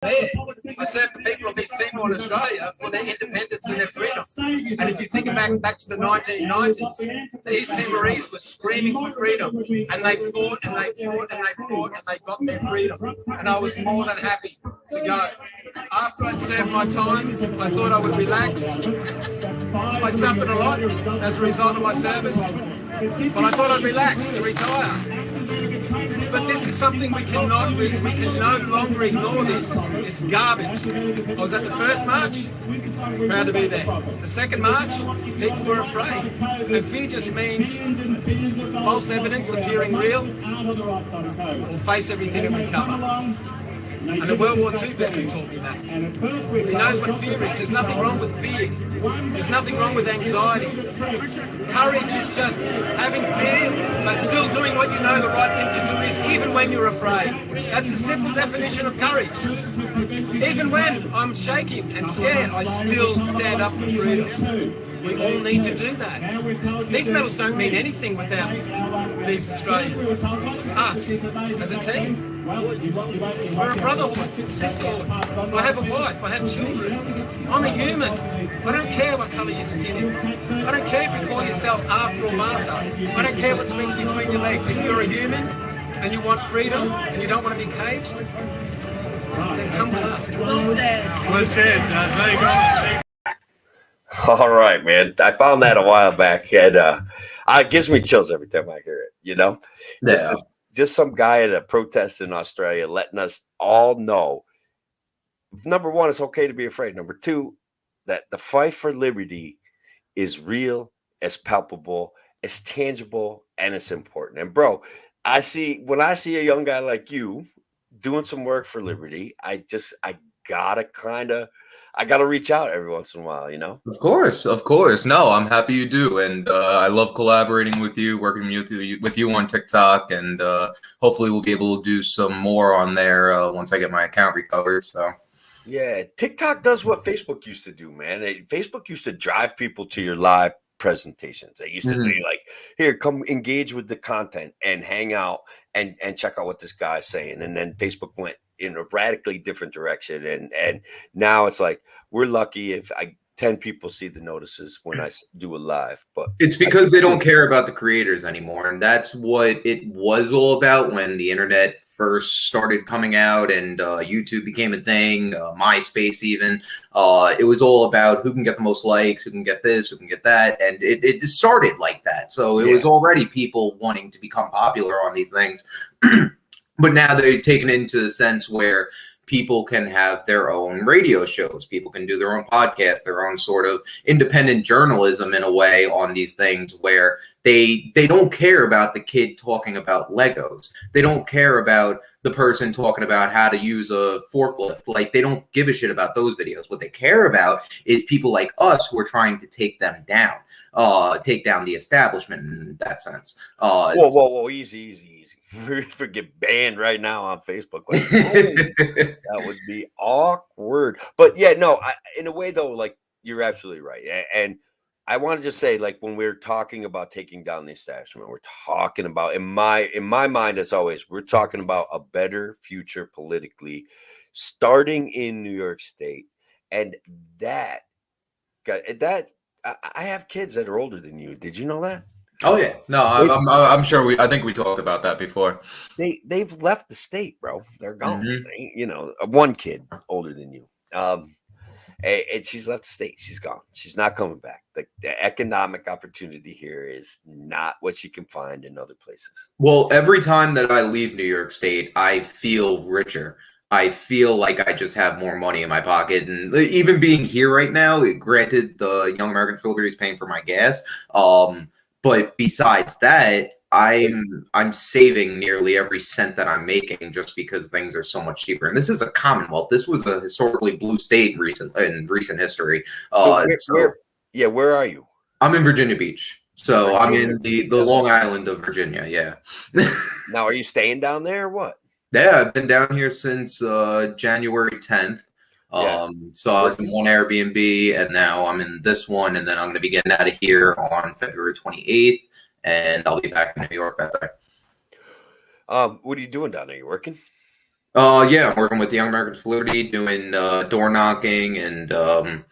there. I served the people of East Timor and Australia for their independence and their freedom. And if you think back to the 1990s, the East Timorese were screaming for freedom, and they fought and they fought and they fought and they got their freedom. And I was more than happy to go. After I'd served my time, I thought I would relax. I suffered a lot as a result of my service, but I thought I'd relax and retire. But this is something we can no longer ignore this. It's garbage. I was at the first march, proud to be there. The second march, people were afraid. And fear just means false evidence appearing real, or face everything and recover. And the World War II veteran taught me that. He knows what fear is. There's nothing wrong with fear. There's nothing wrong with anxiety. Courage is just having fear, but still doing what you know the right thing to do is, even when you're afraid. That's the simple definition of courage. Even when I'm shaking and scared, I still stand up for freedom. We all need to do that. These medals don't mean anything without these Australians. Us, as a team. We're a brotherhood, sisterhood. I have a wife, I have children. I'm a human. I don't care what colour your skin is. I don't care if you call yourself Arthur or Martha. I don't care what's mixed between your legs. If you're a human and you want freedom and you don't want to be caged, then come with us. Well said. Well said. Very good. All right, man. I found that a while back, and it gives me chills every time I hear it. You know, just some guy at a protest in Australia letting us all know. Number one, it's okay to be afraid. Number two, that the fight for liberty is real, it's palpable, it's tangible, and it's important. And bro, when I see a young guy like you doing some work for liberty, I gotta reach out every once in a while, you know? Of course. No, I'm happy you do. And I love collaborating with you, working with you on TikTok. And hopefully we'll be able to do some more on there once I get my account recovered. So, yeah, TikTok does what Facebook used to do, man. Facebook used to drive people to your live presentations. They used to be like, here, come engage with the content and hang out and check out what this guy's saying. And then Facebook went in a radically different direction. And now it's like, we're lucky if 10 people see the notices when I do a live, but it's because they don't care about the creators anymore. And that's what it was all about when the internet first started coming out and YouTube became a thing, MySpace even. It was all about who can get the most likes, who can get this, who can get that. And it started like that. So it was already people wanting to become popular on these things. But now they're taken into the sense where people can have their own radio shows. People can do their own podcast, their own sort of independent journalism in a way on these things where they don't care about the kid talking about Legos. They don't care about the person talking about how to use a forklift. Like, they don't give a shit about those videos. What they care about is people like us who are trying to take them down, take down the establishment in that sense. Whoa, easy. We get banned right now on Facebook. Like, that would be awkward. But yeah, no, in a way though, like, you're absolutely right. And I want to just say, like, when we're talking about taking down the establishment, we're talking about, in my mind, as always, we're talking about a better future politically, starting in New York State. And I have kids that are older than you. Did you know that? Oh yeah, no, I'm sure I think we talked about that before. They've left the state, bro. They're gone. You know, one kid older than you, and she's left the state. She's gone. She's not coming back. The economic opportunity here is not what she can find in other places. Well, every time that I leave New York State, I feel richer. I feel like I just have more money in my pocket. And even being here right now, granted, the Young American for Liberty is paying for my gas. But besides that, I'm saving nearly every cent that I'm making just because things are so much cheaper. And this is a Commonwealth. This was a historically blue state in recent history. Where are you? I'm in Virginia Beach. So I'm in the Long Island of Virginia. Yeah. Now, are you staying down there or what? Yeah, I've been down here since January 10th. So I was in one Airbnb and now I'm in this one, and then I'm going to be getting out of here on February 28th, and I'll be back in New York that day. What are you doing down there? You working? Yeah, I'm working with the Young Americans for Liberty, doing door knocking and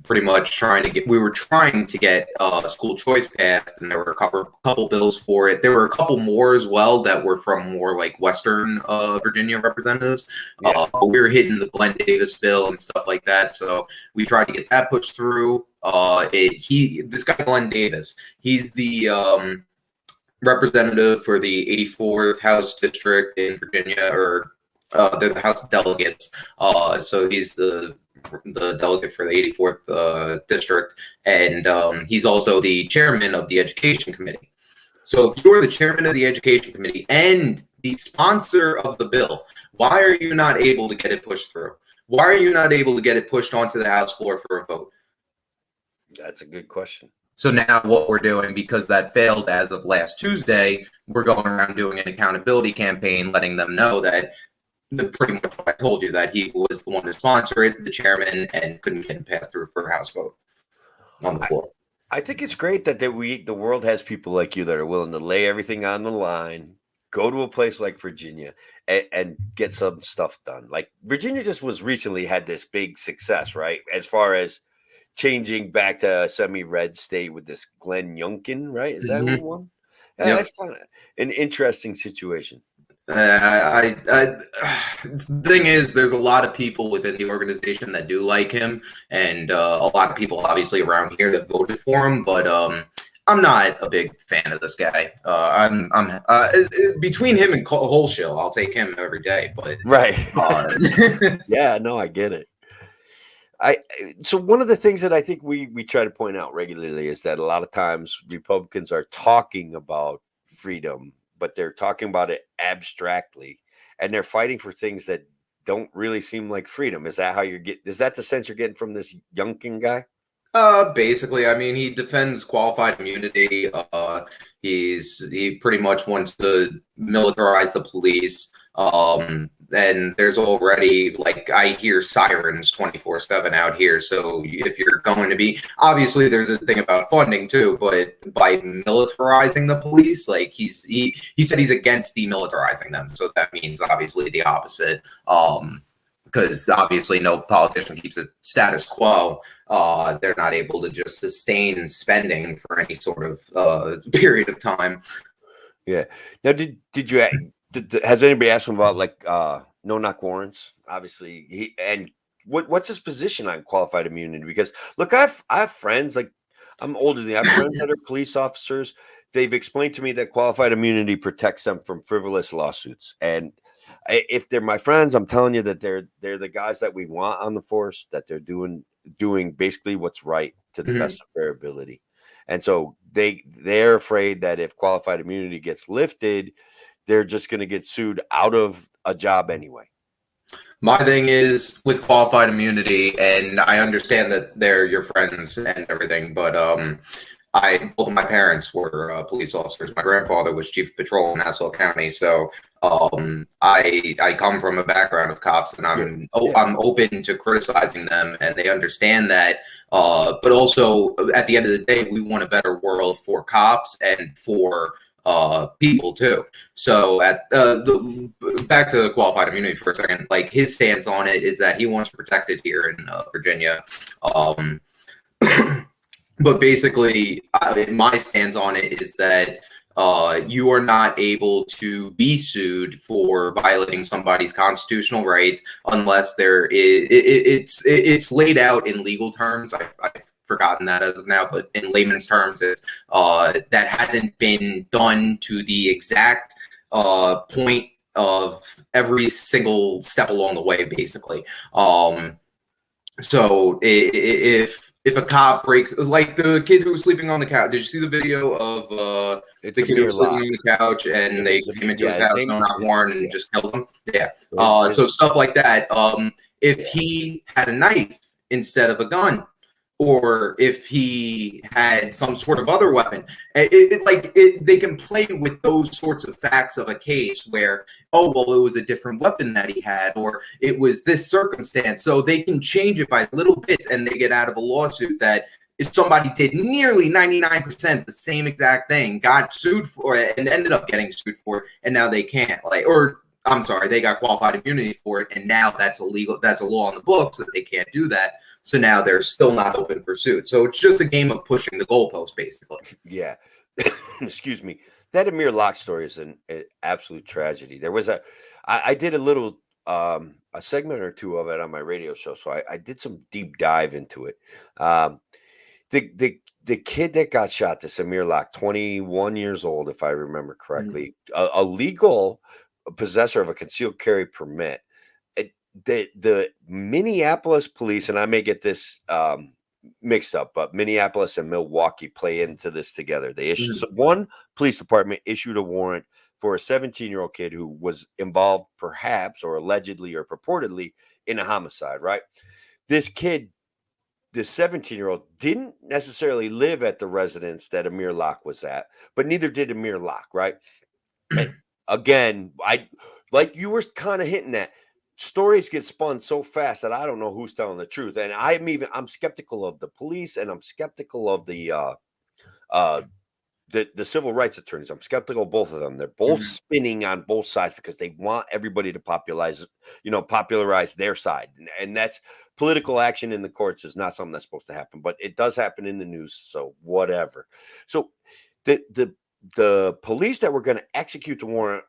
pretty much we were trying to get school choice passed, and there were a couple bills for it. There were a couple more as well that were from more like Western Virginia representatives. Yeah. We were hitting the Glenn Davis bill and stuff like that, so we tried to get that pushed through. This guy Glenn Davis, he's the representative for the 84th House District in Virginia, or they're the House of Delegates. So he's the delegate for the 84th district, and he's also the chairman of the Education Committee. So if you're the chairman of the Education Committee and the sponsor of the bill, why are you not able to get it pushed through? Why are you not able to get it pushed onto the House floor for a vote? That's a good question. So now what we're doing, because that failed as of last Tuesday, we're going around doing an accountability campaign, letting them know that pretty much what I told you, that he was the one to sponsor it, the chairman, and couldn't get it passed through for a House vote on the floor. I think it's great that the world has people like you that are willing to lay everything on the line, go to a place like Virginia, and get some stuff done. Like Virginia just recently had this big success, right? As far as changing back to a semi-red state with this Glenn Youngkin, right? Is that who won? Yeah, yep. That's kind of an interesting situation. The thing is, there's a lot of people within the organization that do like him, and a lot of people obviously around here that voted for him. But I'm not a big fan of this guy. I'm between him and Holshill, I'll take him every day. But right, yeah, no, I get it. So one of the things that I think we try to point out regularly is that a lot of times Republicans are talking about freedom, but they're talking about it abstractly, and they're fighting for things that don't really seem like freedom. Is that how is that the sense you're getting from this Youngkin guy? Basically, I mean, he defends qualified immunity. He pretty much wants to militarize the police. And there's already, like, I hear sirens 24/7 out here. So if you're going to be, obviously there's a thing about funding too, but by militarizing the police, like he said he's against demilitarizing them. So that means obviously the opposite. Because obviously no politician keeps it status quo. They're not able to just sustain spending for any sort of period of time. Yeah. Now, has anybody asked him about like no-knock warrants? Obviously, what's his position on qualified immunity? Because look, I have friends, like I'm older than you. I have friends that are police officers. They've explained to me that qualified immunity protects them from frivolous lawsuits. And if they're my friends, I'm telling you that they're the guys that we want on the force, that they're doing basically what's right to the best of their ability. And so they're afraid that if qualified immunity gets lifted, they're just going to get sued out of a job anyway. My thing is with qualified immunity, and I understand that they're your friends and everything, but both of my parents were police officers. My grandfather was chief of patrol in Nassau County, so I come from a background of cops, and I'm open to criticizing them, and they understand that. But also, at the end of the day, we want a better world for cops and for people too. So back to qualified immunity for a second, like his stance on it is that he wants to protect it here in Virginia. But basically, my stance on it is that you are not able to be sued for violating somebody's constitutional rights unless it's laid out in legal terms. I've forgotten that as of now, but in layman's terms, it's that hasn't been done to the exact point of every single step along the way, basically. So if a cop breaks, like the kid who was sleeping on the couch, did you see the video of the kid who was sleeping on the couch and they came into his house, no knock warrant, and just killed him? Yeah. So stuff like that. If he had a knife instead of a gun, or if he had some sort of other weapon, they can play with those sorts of facts of a case where, oh, well, it was a different weapon that he had, or it was this circumstance. So they can change it by little bits, and they get out of a lawsuit that if somebody did nearly 99% the same exact thing, got sued for it, and ended up getting sued for it, and now they can't. Or I'm sorry, they got qualified immunity for it, and now that's illegal. That's a law on the books that they can't do that. So now they're still not open pursuit. So it's just a game of pushing the goalpost, basically. Yeah. Excuse me. That Amir Locke story is an absolute tragedy. There was I did a little a segment or two of it on my radio show, so I did some deep dive into it. The kid that got shot, this Amir Locke, 21 years old, if I remember correctly, a legal possessor of a concealed carry permit. The Minneapolis police, and I may get this mixed up, but Minneapolis and Milwaukee play into this together. They issued one police department issued a warrant for a 17-year-old kid who was involved, perhaps, or allegedly, or purportedly, in a homicide. Right? This kid, this 17-year-old, didn't necessarily live at the residence that Amir Locke was at, but neither did Amir Locke. Right? And again, like you were kind of hinting at. Stories get spun so fast that I don't know who's telling the truth, and I'm skeptical of the police, and I'm skeptical of the civil rights attorneys. I'm skeptical of both of them. They're both spinning on both sides because they want everybody to popularize their side, and that's political action in the courts is not something that's supposed to happen, but it does happen in the news. So whatever. So the police that were going to execute the warrant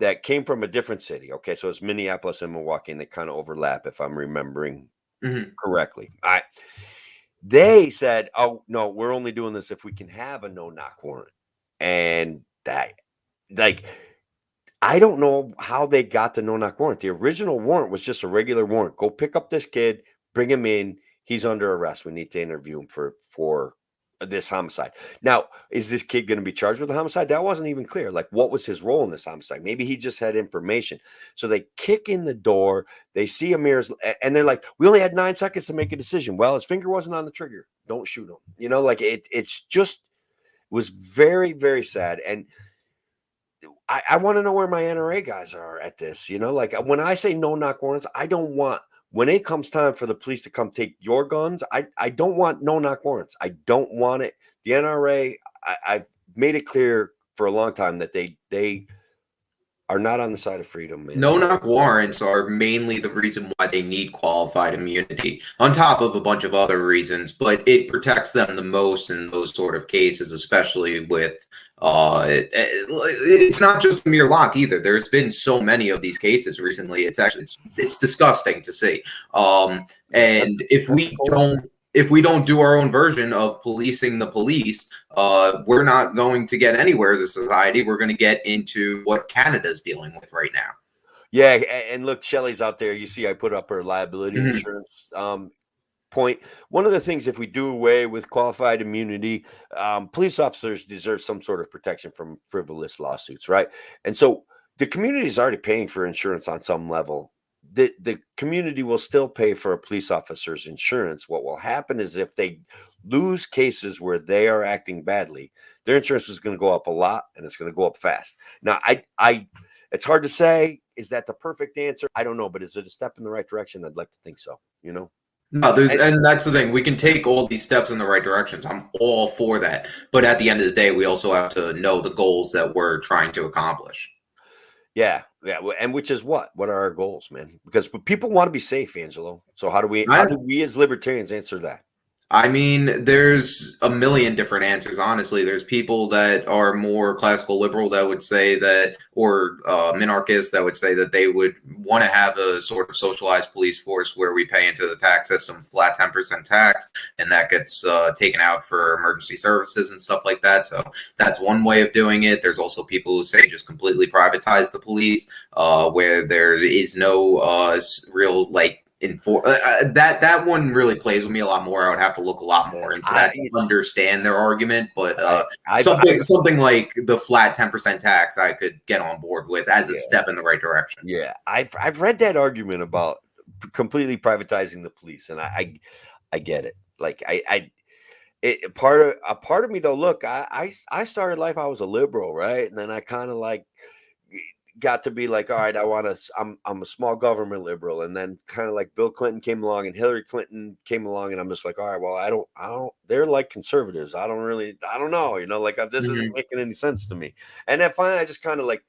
that came from a different city. Okay, so it's Minneapolis and Milwaukee, and they kind of overlap, if I'm remembering correctly. All right. They said, "Oh no, we're only doing this if we can have a no-knock warrant." And that, like, I don't know how they got the no-knock warrant. The original warrant was just a regular warrant. Go pick up this kid, bring him in. He's under arrest. We need to interview him for this homicide. Now, is this kid going to be charged with a homicide? That wasn't even clear. Like, what was his role in this homicide? Maybe he just had information. So they kick in the door. They see Amir's, and they're like, "We only had 9 seconds to make a decision." Well, his finger wasn't on the trigger. Don't shoot him. Like it's just was very, very sad. And I want to know where my NRA guys are at this. Like when I say no knock warrants, I don't want. When it comes time for the police to come take your guns, I don't want no-knock warrants. I don't want it. The NRA, I've made it clear for a long time that they are not on the side of freedom, man. No-knock warrants are mainly the reason why they need qualified immunity, on top of a bunch of other reasons, but it protects them the most in those sort of cases, especially with it's not just Amir Locke either. There's been so many of these cases recently. It's disgusting to see. And if we don't do our own version of policing the police, we're not going to get anywhere as a society. We're going to get into what Canada's dealing with right now. Yeah, and look, Shelly's out there. You see, I put up her liability insurance point. One of the things, if we do away with qualified immunity, police officers deserve some sort of protection from frivolous lawsuits, right? And so the community is already paying for insurance on some level. The community will still pay for a police officer's insurance. What will happen is if they lose cases where they are acting badly, their insurance is going to go up a lot, and it's going to go up fast. Now, it's hard to say, is that the perfect answer? I don't know, but is it a step in the right direction? I'd like to think so, No, and that's the thing. We can take all these steps in the right directions. I'm all for that. But at the end of the day, we also have to know the goals that we're trying to accomplish. Yeah. And which is what? What are our goals, man? Because people want to be safe, Angelo. So how do we as libertarians answer that? I mean, there's a million different answers, honestly. There's people that are more classical liberal that would say that, or minarchists that would say that they would want to have a sort of socialized police force where we pay into the tax system flat 10% tax, and that gets taken out for emergency services and stuff like that. So that's one way of doing it. There's also people who say just completely privatize the police, where there is no real, like, that one really plays with me a lot more. I would have to look a lot more into that to understand their argument, but something like the flat 10% tax I could get on board with as a step in the right direction. Yeah, I've read that argument about completely privatizing the police, and I get it. Like a part of me though. Look, I started life, I was a liberal, right, and then I kind of like got to be like, all right, I'm a small government liberal. And then kind of like Bill Clinton came along and Hillary Clinton came along, and I'm just like, all right, well, I don't, they're like conservatives. I don't know, like this isn't making any sense to me. And then finally I just kind of like,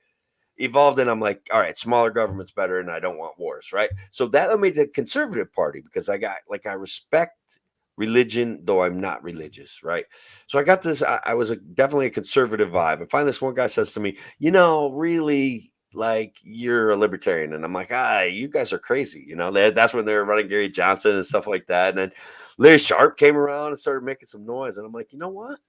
evolved, and I'm like, all right, smaller government's better, and I don't want wars, right? So that led me to the Conservative Party because I respect religion, though I'm not religious, right? So I got this. I was definitely a conservative vibe, and finally, this one guy says to me, really, like, you're a libertarian, and I'm like, you guys are crazy, That's when they were running Gary Johnson and stuff like that, and then Larry Sharp came around and started making some noise, and I'm like, you know what?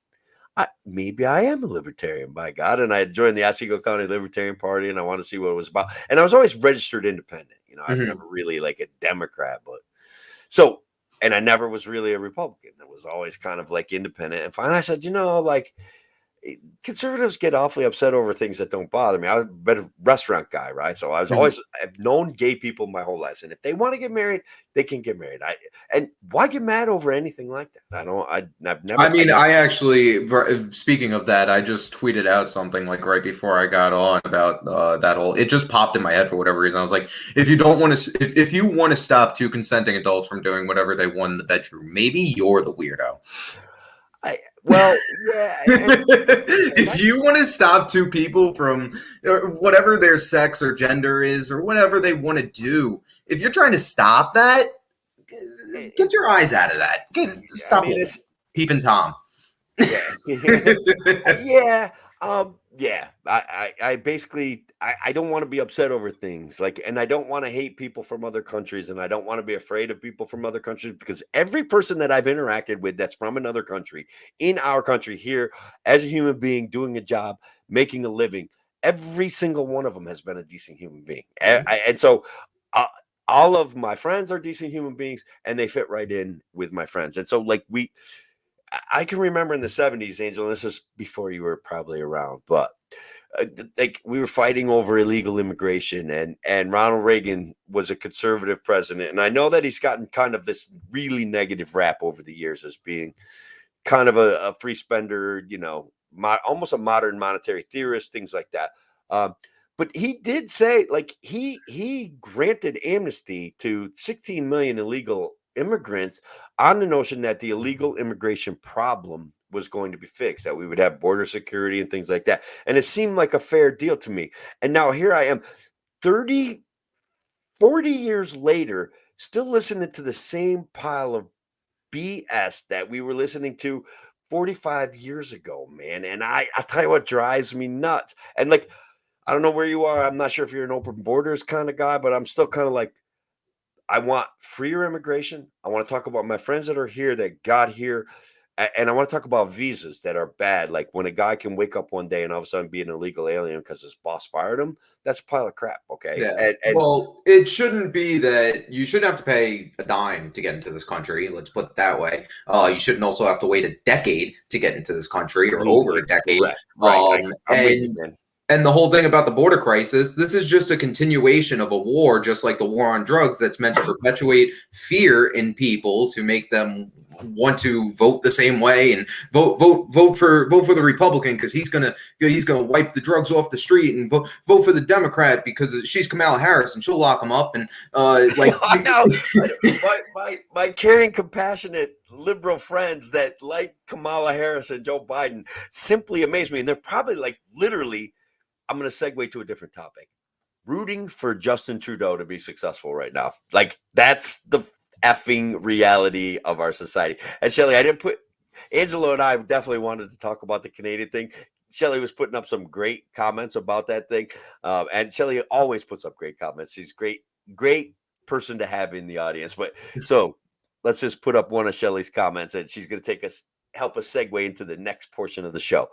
Maybe I am a libertarian, by God. And I joined the Otsego County Libertarian Party, and I want to see what it was about. And I was always registered independent. I was never really like a Democrat, and I never was really a Republican. I was always kind of like independent. And finally I said, like, conservatives get awfully upset over things that don't bother me. I've been a restaurant guy, right? So I was I've known gay people my whole life, and if they want to get married, they can get married. And why get mad over anything like that? I've never. I actually, speaking of that, I just tweeted out something like right before I got on about that whole. It just popped in my head for whatever reason. I was like, if you want to stop two consenting adults from doing whatever they want in the bedroom, maybe you're the weirdo. Well, yeah. If you want to stop two people from whatever their sex or gender is or whatever they want to do, if you're trying to stop that, get your eyes out of that. Stop peeping Tom. Yeah. I basically, I don't want to be upset over things and I don't want to hate people from other countries, and I don't want to be afraid of people from other countries, because every person that I've interacted with that's from another country in our country here as a human being doing a job, making a living, every single one of them has been a decent human being. And so all of my friends are decent human beings, and they fit right in with my friends. And so I can remember in the 70s, Angel, and this is before you were probably around, but we were fighting over illegal immigration, and Ronald Reagan was a conservative president. And I know that he's gotten kind of this really negative rap over the years as being kind of a free spender, almost a modern monetary theorist, things like that. But he did say, he granted amnesty to 16 million illegal immigrants on the notion that the illegal immigration problem was going to be fixed, that we would have border security and things like that. And it seemed like a fair deal to me. And now here I am 40 years later, still listening to the same pile of BS that we were listening to 45 years ago, man. And I tell you what drives me nuts. And I don't know where you are. I'm not sure if you're an open borders kind of guy, but I'm still kind of like, I want freer immigration. I want to talk about my friends that are here, that got here. And I want to talk about visas that are bad. Like when a guy can wake up one day and all of a sudden be an illegal alien because his boss fired him. That's a pile of crap. Okay. Yeah. Well, it shouldn't be that you shouldn't have to pay a dime to get into this country. Let's put it that way. You shouldn't also have to wait a decade to get into this country, or over a decade. Right. I'm with you, man. And the whole thing about the border crisis, this is just a continuation of a war, just like the war on drugs, that's meant to perpetuate fear in people to make them want to vote the same way and vote for the Republican because he's gonna wipe the drugs off the street, and vote for the Democrat because she's Kamala Harris and she'll lock them up, and my caring, compassionate liberal friends that like Kamala Harris and Joe Biden simply amaze me, and they're probably literally. I'm going to segue to a different topic. Rooting for Justin Trudeau to be successful right now. That's the effing reality of our society. And Shelly, Angelo and I definitely wanted to talk about the Canadian thing. Shelly was putting up some great comments about that thing. And Shelly always puts up great comments. She's great person to have in the audience. But so let's just put up one of Shelly's comments, and she's going to help us segue into the next portion of the show.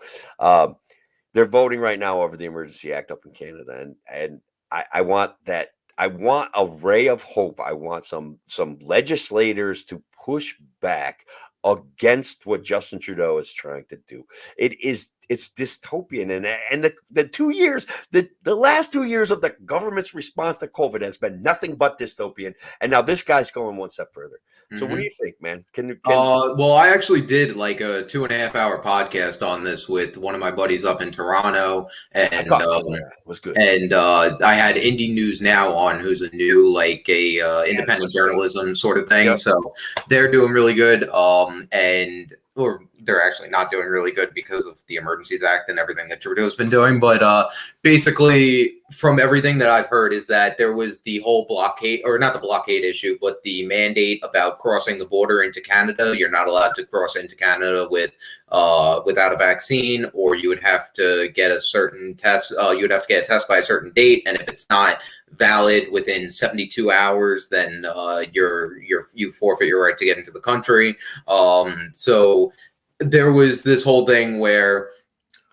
They're voting right now over the Emergency Act up in Canada, and I want that. I want a ray of hope. I want some legislators to push back against what Justin Trudeau is trying to do. It's dystopian, and the 2 years, the last 2 years of the government's response to COVID has been nothing but dystopian, and now this guy's going one step further. So what do you think, man? Well, I actually did a 2.5 hour podcast on this with one of my buddies up in Toronto, and it was good. And I had Indie News Now on, who's a new independent journalism sort of thing. Yep. So they're doing really good. And or they're actually not doing really good because of the Emergencies Act and everything that Trudeau's been doing. But basically, from everything that I've heard, is that there was the whole blockade, or not the blockade issue, but the mandate about crossing the border into Canada. You're not allowed to cross into Canada without a vaccine, or you would have to get a certain test. You would have to get a test by a certain date, and if it's not valid within 72 hours, then you forfeit your right to get into the country. So there was this whole thing where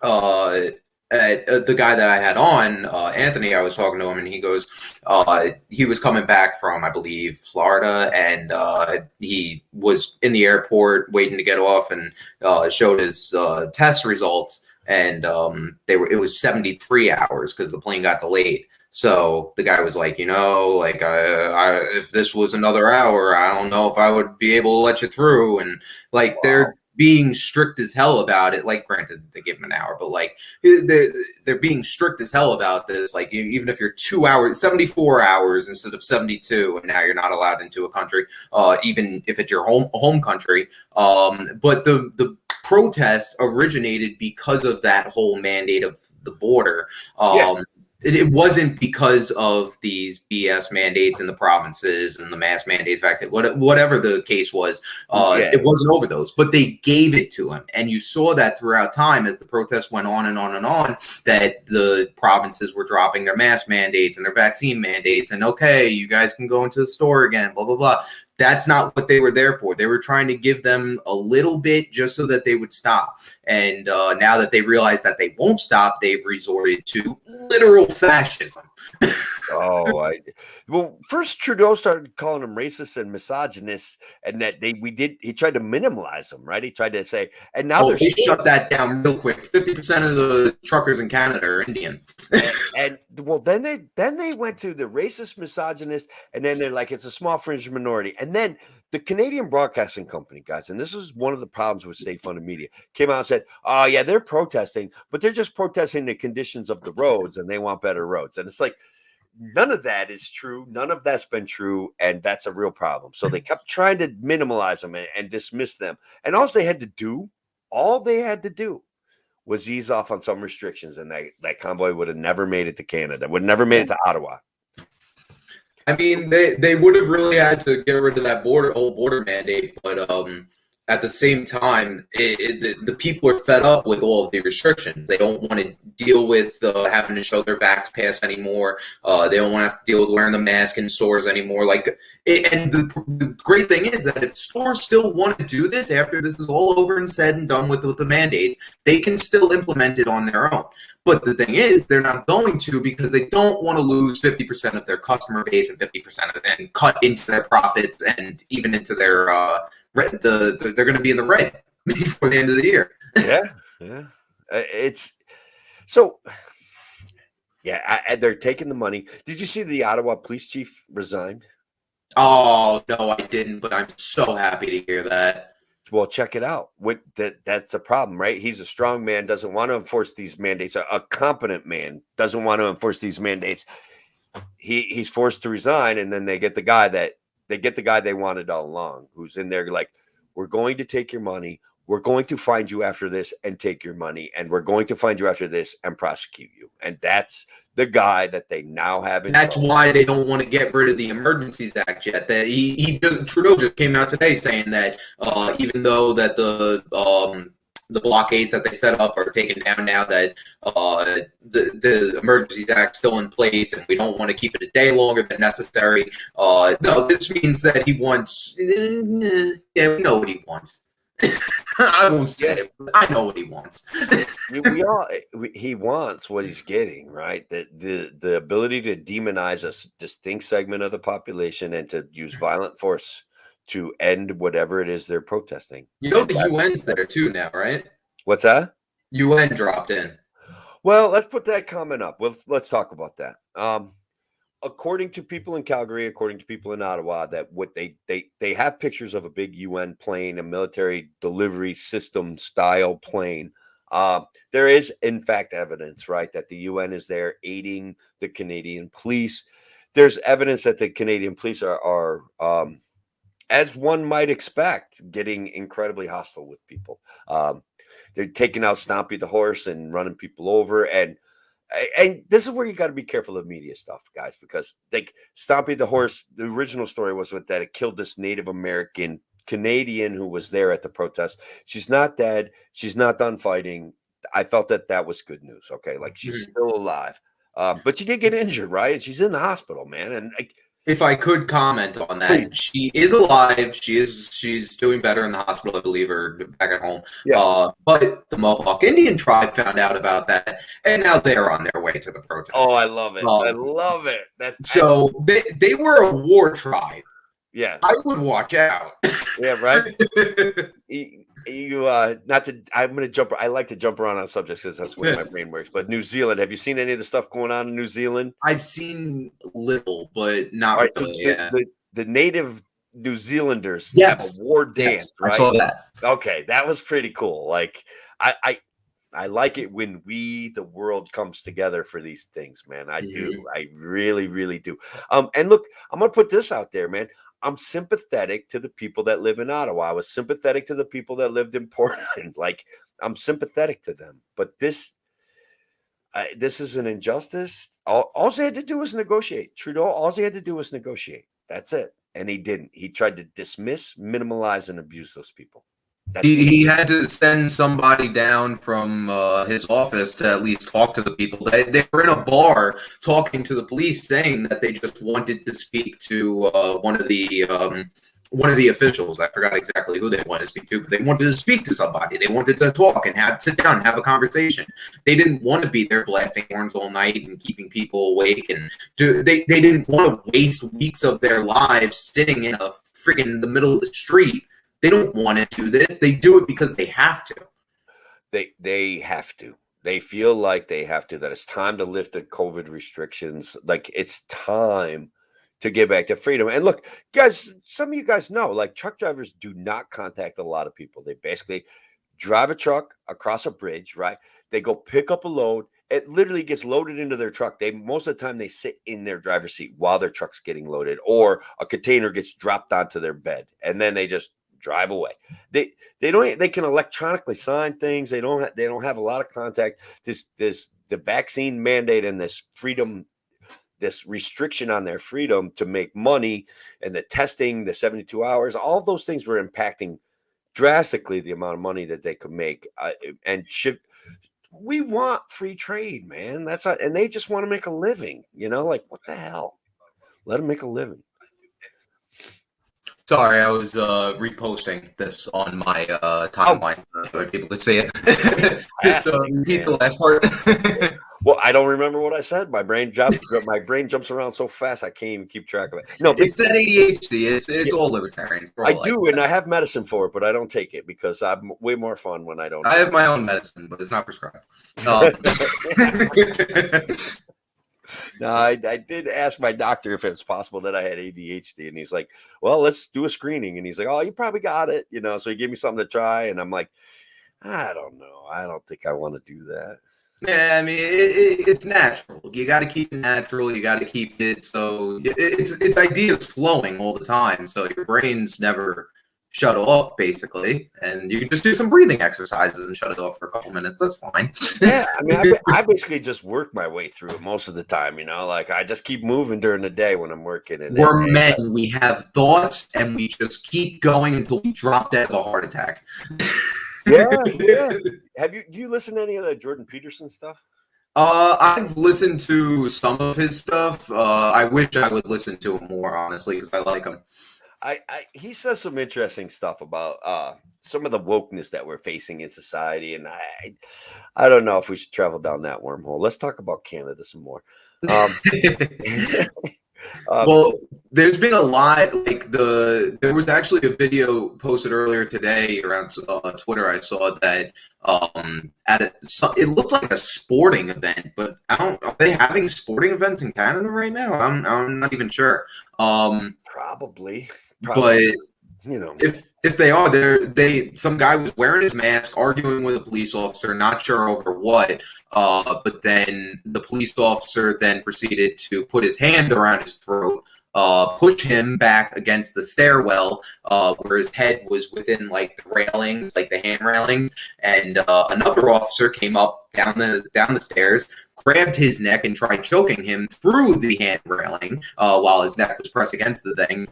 the guy that I had on, Anthony, I was talking to him, and he goes, he was coming back from, I believe, Florida, and he was in the airport waiting to get off, and showed his test results, and it was 73 hours because the plane got delayed. So the guy was like, like, if this was another hour, I don't know if I would be able to let you through. And like, they're being strict as hell about it. Like, granted, they give him an hour, but like, they're being strict as hell about this. Like, even if you're 2 hours, 74 hours instead of 72, and now you're not allowed into a country, even if it's your home country. But the protest originated because of that whole mandate of the border. It wasn't because of these BS mandates in the provinces and the mass mandates vaccine, whatever the case was. It wasn't over those, but they gave it to him. And you saw that throughout time as the protests went on and on and on, that the provinces were dropping their mask mandates and their vaccine mandates. And okay, you guys can go into the store again, blah, blah, blah. That's not what they were there for. They were trying to give them a little bit just so that they would stop. And now that they realize that they won't stop, they've resorted to literal fascism. Well, first Trudeau started calling them racist and misogynist, and that he tried to minimalize them, right? He tried to say, and now they shut that down real quick. 50% of the truckers in Canada are Indian. and well, then they went to the racist, misogynist, and then they're like, it's a small fringe minority. And then the Canadian Broadcasting Company, guys, and this is one of the problems with state-funded media, came out and said, oh yeah, they're protesting, but they're just protesting the conditions of the roads, and they want better roads. And it's like, none of that is true. None of that's been true. And that's a real problem. So they kept trying to minimalize them and dismiss them. And all they had to do was ease off on some restrictions. And that convoy would have never made it to Canada, would have never made it to Ottawa. I mean, they would have really had to get rid of that whole border mandate. But at the same time, the people are fed up with all of the restrictions. They don't want to deal with having to show their vax pass anymore. They don't want to have to deal with wearing the mask in stores anymore. And the great thing is that if stores still want to do this after this is all over and said and done with the mandates, they can still implement it on their own. But the thing is, they're not going to, because they don't want to lose 50% of their customer base and 50% of and cut into their profits and even into their they're going to be in the red before the end of the year. It's so. They're taking the money. Did you see the Ottawa police chief resigned? Oh no, I didn't. But I'm so happy to hear that. Well, check it out. That's a problem, right? He's a strong man, doesn't want to enforce these mandates. A competent man doesn't want to enforce these mandates. He's forced to resign, and then they get the guy they wanted all along, who's in there like, we're going to take your money. We're going to find you after this and take your money, and we're going to find you after this and prosecute you. And that's the guy that they now have in That's trouble. why they don't want to get rid of the Emergencies Act yet. That Trudeau just came out today saying that even though that the blockades that they set up are taken down now, that the Emergencies Act still in place, and we don't want to keep it a day longer than necessary. No, this means that he wants. Yeah, we know what he wants. I won't say it, but I know what he wants. He wants what he's getting, right? The ability to demonize a distinct segment of the population and to use violent force to end whatever it is they're protesting. You know, the UN's there too now, right? What's that? UN dropped in. Well, let's put that comment up. Let's talk about that. According to people in Calgary, according to people in Ottawa, that what they have pictures of a big UN plane, a military delivery system style plane. There is, in fact, evidence, right, that the UN is there aiding the Canadian police. There's evidence that the Canadian police are as one might expect, getting incredibly hostile with people. They're taking out Stompy the horse and running people over, and this is where you got to be careful of media stuff, guys, because like Stompy the horse, the original story was with that it killed this Native American Canadian who was there at the protest. She's not dead. She's not done fighting. I felt that was good news. Okay, like she's still alive, but she did get injured, right? And she's in the hospital, man. And like, if I could comment on that, she is alive. She's doing better in the hospital, I believe, or back at home. Yeah. But the Mohawk Indian tribe found out about that, and now they're on their way to the protest. Oh, I love it. I love it. They were a war tribe. Yeah. I would watch out. Yeah, right. I'm going to jump. I like to jump around on subjects because that's the way my brain works. But New Zealand, have you seen any of the stuff going on in New Zealand? I've seen little, but not really. So the native New Zealanders have a war dance, right? I saw that. Okay, that was pretty cool. Like I like it when the world comes together for these things, man. I do. I really, really do. And look, I'm going to put this out there, man. I'm sympathetic to the people that live in Ottawa. I was sympathetic to the people that lived in Portland. Like, I'm sympathetic to them. But this is an injustice. All they had to do was negotiate. Trudeau, all he had to do was negotiate. That's it. And he didn't. He tried to dismiss, minimalize, and abuse those people. He had to send somebody down from his office to at least talk to the people. They were in a bar talking to the police, saying that they just wanted to speak to one of the officials. I forgot exactly who they wanted to speak to, but they wanted to speak to somebody. They wanted to talk and sit down and have a conversation. They didn't want to be there blasting horns all night and keeping people awake. And they didn't want to waste weeks of their lives sitting in the middle of the street. They don't want to do this. They do it because they have to. They have to. They feel like they have to, that it's time to lift the COVID restrictions. Like, it's time to get back to freedom. And look, guys, some of you guys know, like, truck drivers do not contact a lot of people. They basically drive a truck across a bridge, right? They go pick up a load. It literally gets loaded into their truck. Most of the time they sit in their driver's seat while their truck's getting loaded, or a container gets dropped onto their bed, and then they just drive away. They can electronically sign things. They don't have a lot of contact. The vaccine mandate and this freedom, this restriction on their freedom to make money, and the testing, the 72 hours, all of those things were impacting drastically the amount of money that they could make. We want free trade, man. And they just want to make a living, like, what the hell? Let them make a living. Sorry, I was reposting this on my timeline so other people could see it. Just repeat the last part. Well, I don't remember what I said. My brain jumps around so fast I can't even keep track of it. No, it's that ADHD. It's all libertarian. I do, and I have medicine for it, but I don't take it because I'm way more fun when I don't. I have my own medicine, but it's not prescribed. No, I did ask my doctor if it was possible that I had ADHD, and he's like, well, let's do a screening. And he's like, oh, you probably got it, so he gave me something to try, and I'm like, I don't know. I don't think I want to do that. Yeah, I mean, it's natural. You got to keep it natural. You got to keep it so it's ideas flowing all the time, so your brain's never shut off, basically, and you can just do some breathing exercises and shut it off for a couple minutes. That's fine. Yeah, I mean, I basically just work my way through it most of the time. Like, I just keep moving during the day when I'm working. And we're men. We have thoughts, and we just keep going until we drop dead of a heart attack. Yeah. Do you listen to any of the Jordan Peterson stuff? I've listened to some of his stuff. I wish I would listen to him more, honestly, because I like him. He says some interesting stuff about some of the wokeness that we're facing in society, and I don't know if we should travel down that wormhole. Let's talk about Canada some more. Well, there's been a lot. There was actually a video posted earlier today around Twitter. I saw that it looked like a sporting event, but are they having sporting events in Canada right now? I'm not even sure. Probably. But if they are, some guy was wearing his mask, arguing with a police officer, not sure over what. But then the police officer then proceeded to put his hand around his throat push him back against the stairwell, where his head was within like the railings, like the hand railings, and another officer came up down the stairs, grabbed his neck and tried choking him through the hand railing while his neck was pressed against the thing.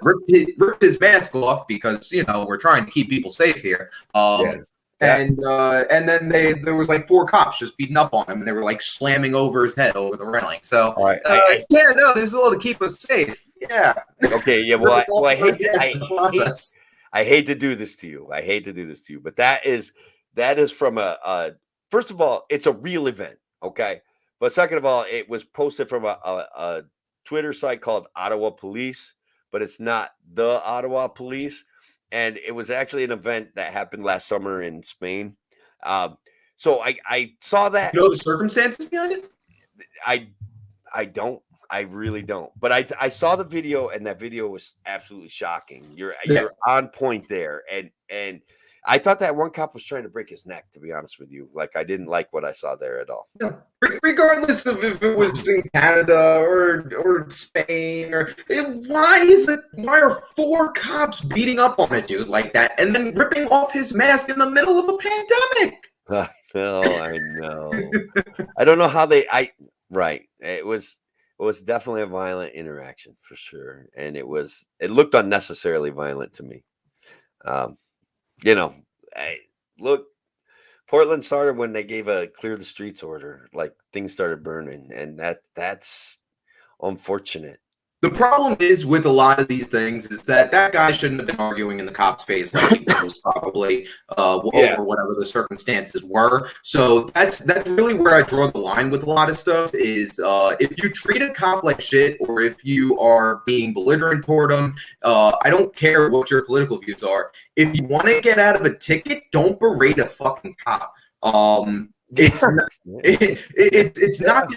Ripped his mask off because, you know, we're trying to keep people safe here. And then there was like 4 cops just beating up on him, and they were like slamming over his head over the railing. So this is all to keep us safe. Yeah. Okay. Yeah. Well, I hate to do this to you. I hate to do this to you, but that is from a first of all, it's a real event. Okay. But second of all, it was posted from a Twitter site called Ottawa Police, but it's not the Ottawa Police. And it was actually an event that happened last summer in Spain. So I saw that. You know the circumstances behind it? I don't. I really don't. But I saw the video, and that video was absolutely shocking. You're on point there. And I thought that one cop was trying to break his neck, to be honest with you. Like, I didn't like what I saw there at all. Yeah. Regardless of if it was in Canada or Spain why are 4 cops beating up on a dude like that and then ripping off his mask in the middle of a pandemic? I know. I don't know how right. It was definitely a violent interaction for sure. And it looked unnecessarily violent to me. You know, look, Portland started when they gave a clear the streets order, like things started burning, and that's unfortunate. The problem is with a lot of these things is that guy shouldn't have been arguing in the cop's face. Like he was probably over whatever the circumstances were. So that's really where I draw the line with a lot of stuff is if you treat a cop like shit or if you are being belligerent toward him, I don't care what your political views are. If you want to get out of a ticket, don't berate a fucking cop. It's not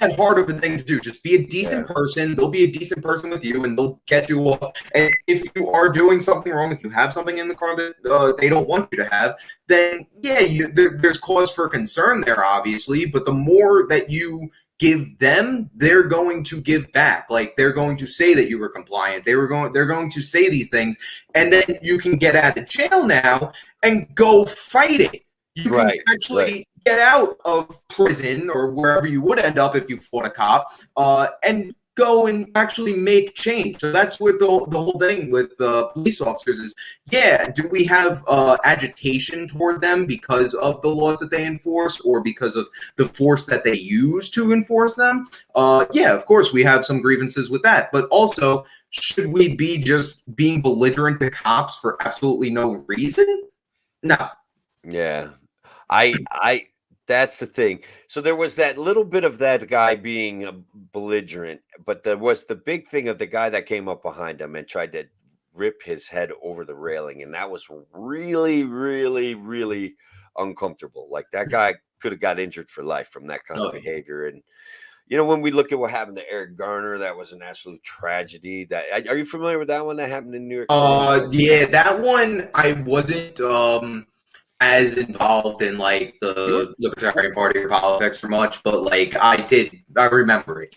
that hard of a thing to do. Just be a decent person. They'll be a decent person with you, and they'll get you off. And if you are doing something wrong, if you have something in the car that they don't want you to have, then there's cause for concern there, obviously. But the more that you give them, they're going to give back. Like they're going to say that you were compliant. They're going to say these things, and then you can get out of jail now and go fight it. You can actually get out of prison or wherever you would end up if you fought a cop, and go and actually make change. So that's what the whole thing with police officers is. Yeah, do we have agitation toward them because of the laws that they enforce or because of the force that they use to enforce them? Yeah, of course we have some grievances with that. But also, should we be just being belligerent to cops for absolutely no reason? No. Yeah. I that's the thing. So there was that little bit of that guy being belligerent, but there was the big thing of the guy that came up behind him and tried to rip his head over the railing. And that was really, really, really uncomfortable. Like that guy could have got injured for life from that kind of behavior. And, you know, when we look at what happened to Eric Garner, that was an absolute tragedy. Are you familiar with that one that happened in New York City? Yeah, that one I wasn't as involved in like the Libertarian Party or politics for much, but like I remember it.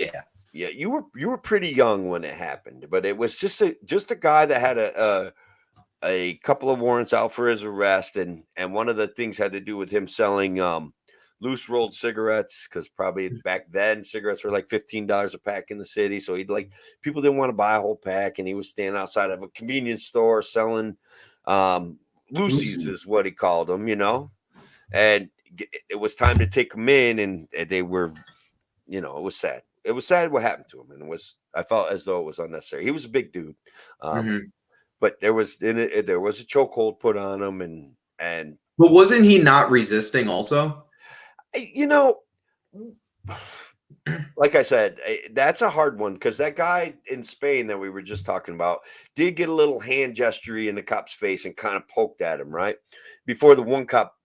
Yeah, you were pretty young when it happened, but it was just a guy that had a couple of warrants out for his arrest, and one of the things had to do with him selling loose rolled cigarettes, because probably back then cigarettes were like $15 a pack in the city, so people didn't want to buy a whole pack, and he was standing outside of a convenience store selling loosies is what he called them, you know, and it was time to take them in, and they were, you know, it was sad. It was sad what happened to him, and I felt as though it was unnecessary. He was a big dude, but there was a chokehold put on him, and. But wasn't he not resisting also? You know, like I said, that's a hard one because that guy in Spain that we were just talking about did get a little hand gesture in the cop's face and kind of poked at him, right? Before the one cop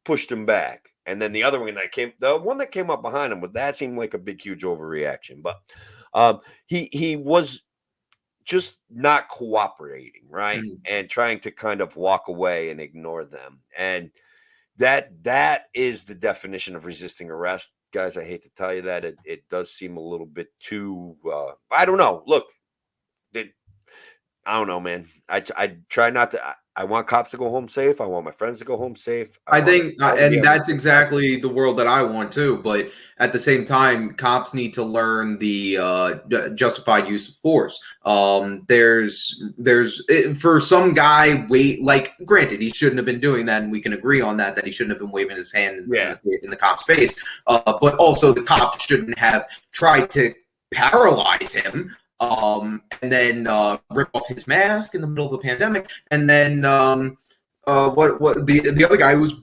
pushed him back. And then the one that came up behind him, that seemed like a big, huge overreaction. But he was just not cooperating, right? And trying to kind of walk away and ignore them. And that is the definition of resisting arrest. Guys, I hate to tell you that it does seem a little bit too, I don't know. Look, I don't know, man. I try not to. I want cops to go home safe. I want my friends to go home safe. I think, and that's everything. exactly the world that I want too. But at the same time, cops need to learn the justified use of force. For some guy, like, granted, he shouldn't have been doing that, and we can agree on that he shouldn't have been waving his hand in the cop's face. But also, the cop shouldn't have tried to paralyze him. And then rip off his mask in the middle of a pandemic, and then what the other guy was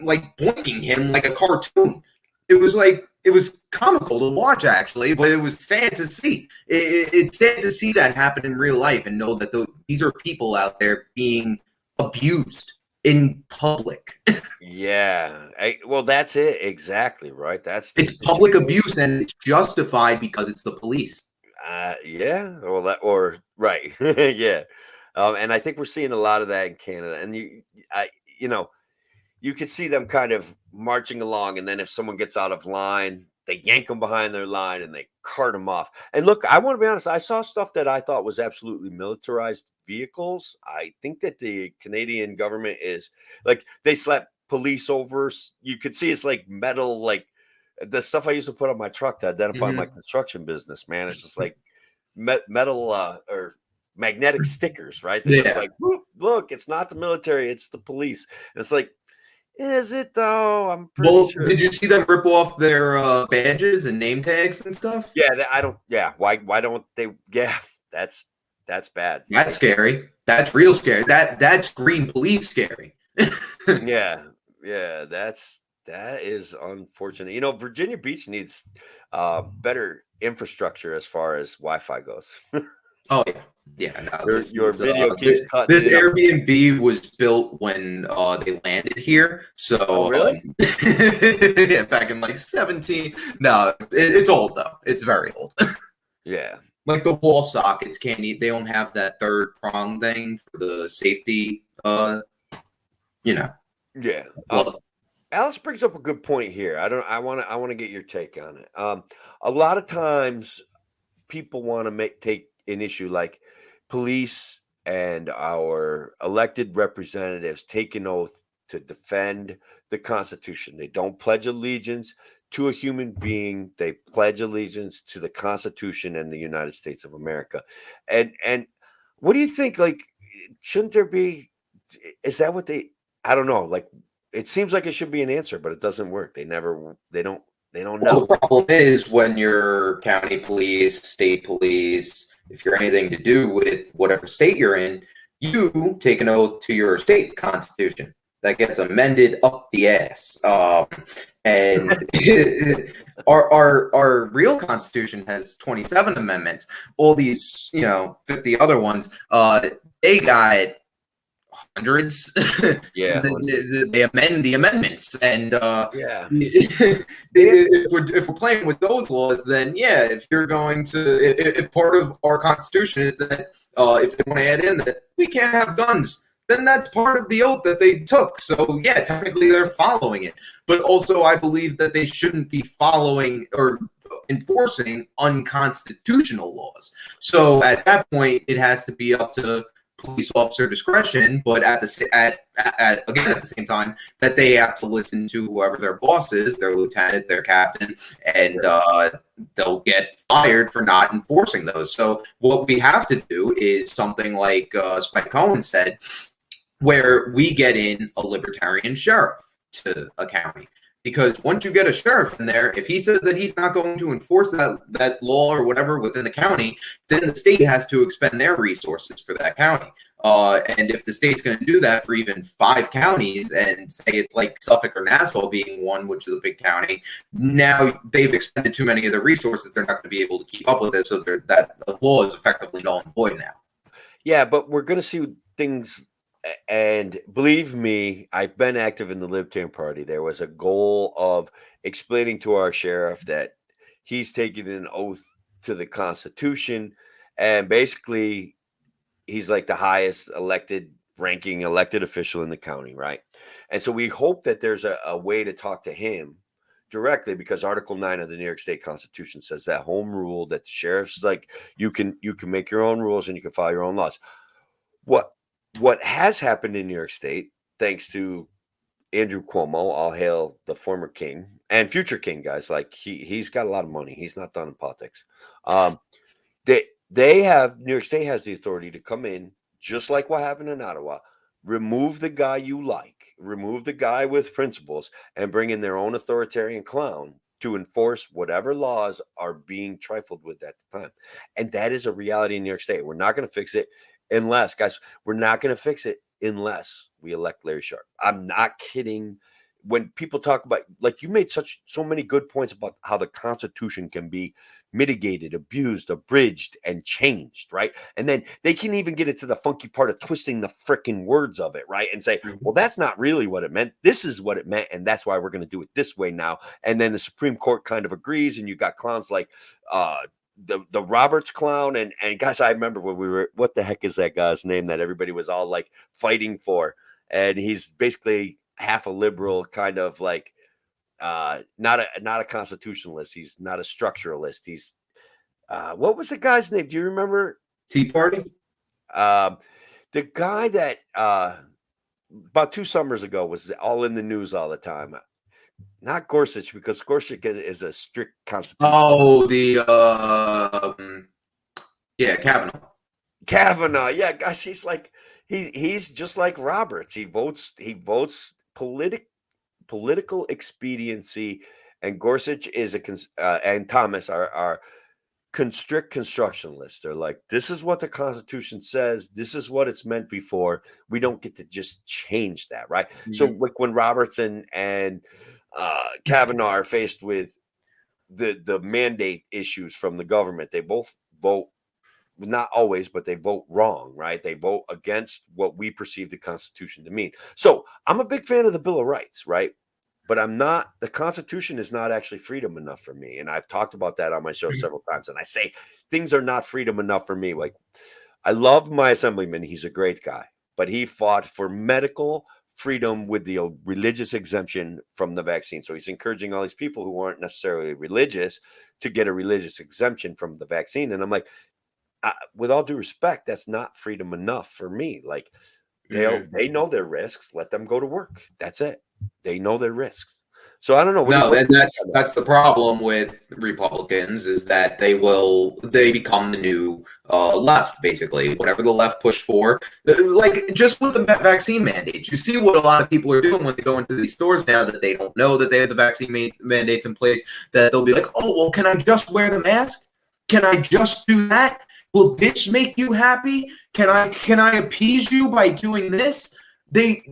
like boinking him like a cartoon. It was comical to watch, actually, but it was sad to see. It's sad to see that happen in real life and know that these are people out there being abused in public. Yeah. Well, that's it. Exactly. Right. It's public abuse, and it's justified because it's the police. Yeah. Or right. Yeah. And I think we're seeing a lot of that in Canada. And you could see them kind of marching along, and then if someone gets out of line, they yank them behind their line and they cart them off. And look, I want to be honest, I saw stuff that I thought was absolutely militarized vehicles. I think that the Canadian government is like, they slap police over. You could see it's like metal, like the stuff I used to put on my truck to identify my construction business, man. It's just like metal or magnetic stickers, right? They're just like, look, it's not the military, it's the police. And it's like, is it though? I'm pretty sure. Did you see them rip off their badges and name tags and stuff? Yeah, I don't. Yeah, why don't they? Yeah, that's bad. That's scary. That's real scary. That's green police scary. Yeah, that is unfortunate. Virginia Beach needs better infrastructure as far as Wi-Fi goes. Oh yeah. No, your video keeps cutting. This Airbnb was built when they landed here. So really? Yeah, back in like 17. No, it's old though. It's very old. Yeah. Like the wall sockets they don't have that third prong thing for the safety. Yeah. Alice brings up a good point here. I want to get your take on it. A lot of times people want to take an issue like police and our elected representatives take an oath to defend the Constitution. They don't pledge allegiance to a human being. They pledge allegiance to the Constitution and the United States of America. And what do you think? Like, shouldn't there be? Is that what I don't know. Like, it seems like it should be an answer, but it doesn't work. They don't know. Well, the problem is when you're county police, state police, if you're anything to do with whatever state you're in, you take an oath to your state constitution that gets amended up the ass. And our real constitution has 27 amendments. All these, 50 other ones, they got hundreds. Yeah. They amend the amendments, and yeah. if we're playing with those laws, then yeah, if you're going to, if part of our constitution is that if they want to add in that we can't have guns, then that's part of the oath that they took. So yeah, technically they're following it, but also I believe that they shouldn't be following or enforcing unconstitutional laws. So at that point, it has to be up to police officer discretion, but at the same time, that they have to listen to whoever their boss is, their lieutenant, their captain, and they'll get fired for not enforcing those. So what we have to do is something like Spike Cohen said, where we get in a libertarian sheriff to a county. Because once you get a sheriff in there, if he says that he's not going to enforce that law or whatever within the county, then the state has to expend their resources for that county. And if the state's going to do that for even 5 counties, and say it's like Suffolk or Nassau being one, which is a big county, now they've expended too many of their resources. They're not going to be able to keep up with it. So that the law is effectively null and void now. Yeah, but we're going to see things. And believe me, I've been active in the Libertarian Party. There was a goal of explaining to our sheriff that he's taking an oath to the Constitution, and basically he's like the highest ranking elected official in the county, right? And so we hope that there's a way to talk to him directly because Article 9 of the New York State Constitution says that home rule, that the sheriff's like you can make your own rules and you can follow your own laws. What has happened in New York State, thanks to Andrew Cuomo, all hail the former king and future king, guys. Like he's got a lot of money. He's not done in politics. They have New York State has the authority to come in, just like what happened in Ottawa, remove the guy you like, remove the guy with principles, and bring in their own authoritarian clown to enforce whatever laws are being trifled with at the time. And that is a reality in New York State. We're not going to fix it unless, guys, we're not going to fix it unless we elect Larry Sharpe. I'm not kidding. When people talk about, like, you made so many good points about how the Constitution can be mitigated, abused, abridged, and changed, right? And then they can even get into the funky part of twisting the freaking words of it, right? And say, well, that's not really what it meant. This is what it meant, and that's why we're going to do it this way now. And then the Supreme Court kind of agrees, and you got clowns like the Roberts clown. And guys, I remember when we were, what the heck is that guy's name that everybody was all like fighting for? And he's basically half a liberal, kind of like not a constitutionalist. He's not a structuralist. He's what was the guy's name? Do you remember? Tea Party? The guy that about 2 summers ago was all in the news all the time. Not Gorsuch, because Gorsuch is a strict constitution. Oh, Kavanaugh. Kavanaugh, yeah, guys, he's like he's just like Roberts. He votes political expediency, and Gorsuch is and Thomas are strict constructionists. They're like, this is what the Constitution says. This is what it's meant before. We don't get to just change that, right? Mm-hmm. So, like when Roberts and Kavanaugh are faced with the mandate issues from the government, they both vote. Not always, but they vote wrong, right? They vote against what we perceive the Constitution to mean. So I'm a big fan of the Bill of Rights, right? But the Constitution is not actually freedom enough for me. And I've talked about that on my show several times. And I say things are not freedom enough for me. Like, I love my assemblyman. He's a great guy, but he fought for medical freedom with the religious exemption from the vaccine. So he's encouraging all these people who aren't necessarily religious to get a religious exemption from the vaccine. And I'm like, with all due respect, that's not freedom enough for me. Like, they know their risks. Let them go to work. That's it. They know their risks. So I don't know. That's the problem with Republicans, is that they become the new left, basically. Whatever the left pushed for, like just with the vaccine mandates. You see what a lot of people are doing when they go into these stores now that they don't know that they have the vaccine mandates in place. That they'll be like, oh, well, can I just wear the mask? Can I just do that? Will this make you happy? Can I appease you by doing this? They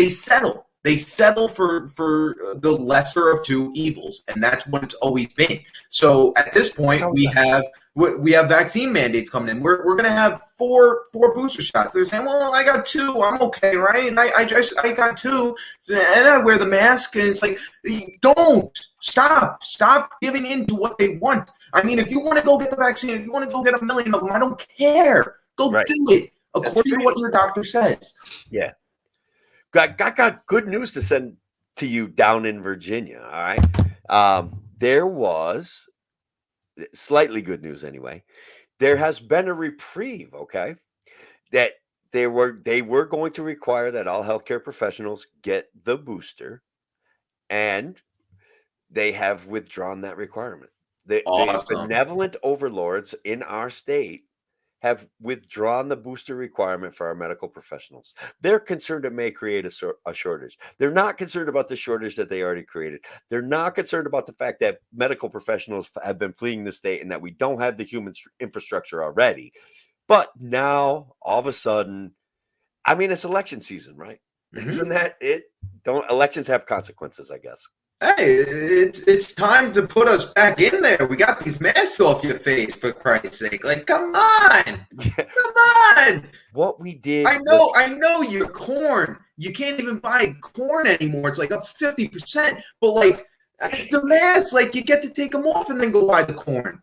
settle. They settle for the lesser of two evils, and that's what it's always been. So at this point, we have vaccine mandates coming in. We're going to have four booster shots. They're saying, well, I got 2, I'm okay, right? And I got 2, and I wear the mask. And it's like, don't stop giving in to what they want. I mean, if you want to go get the vaccine, if you want to go get 1 million of them, I don't care. Go do it according to what your doctor says. Yeah. Got good news to send to you down in Virginia. All right. There was slightly good news anyway. There has been a reprieve, okay, that they were going to require that all healthcare professionals get the booster, and they have withdrawn that requirement. The benevolent overlords in our state have withdrawn the booster requirement for our medical professionals. They're concerned it may create a shortage. They're not concerned about the shortage that they already created. They're not concerned about the fact that medical professionals have been fleeing the state and that we don't have the human infrastructure already. But now, all of a sudden, I mean, it's election season, right? Mm-hmm. Isn't that it? Elections have consequences, I guess. Hey, it's time to put us back in there. We got these masks off your face, for Christ's sake. Like, come on. Come on. What we did. I know your corn. You can't even buy corn anymore. It's like up 50%. But like the masks, like you get to take them off and then go buy the corn.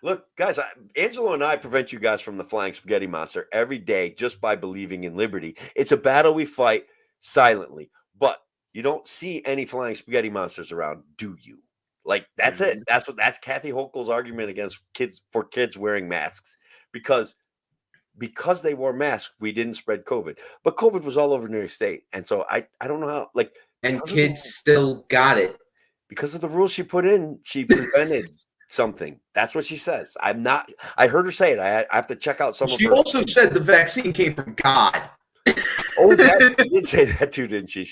Look, guys, Angelo and I prevent you guys from the flying spaghetti monster every day just by believing in liberty. It's a battle we fight silently. But You don't see any flying spaghetti monsters around, do you? Like, that's it. That's Kathy Hochul's argument against kids wearing masks, because they wore masks, we didn't spread COVID. But COVID was all over New York State. And so I don't know how, like, and kids still got it. Because of the rules she put in, she prevented something. That's what she says. I heard her say it. I have to check out some of her. She also said the vaccine came from God. Oh, yeah, she did say that too, didn't she?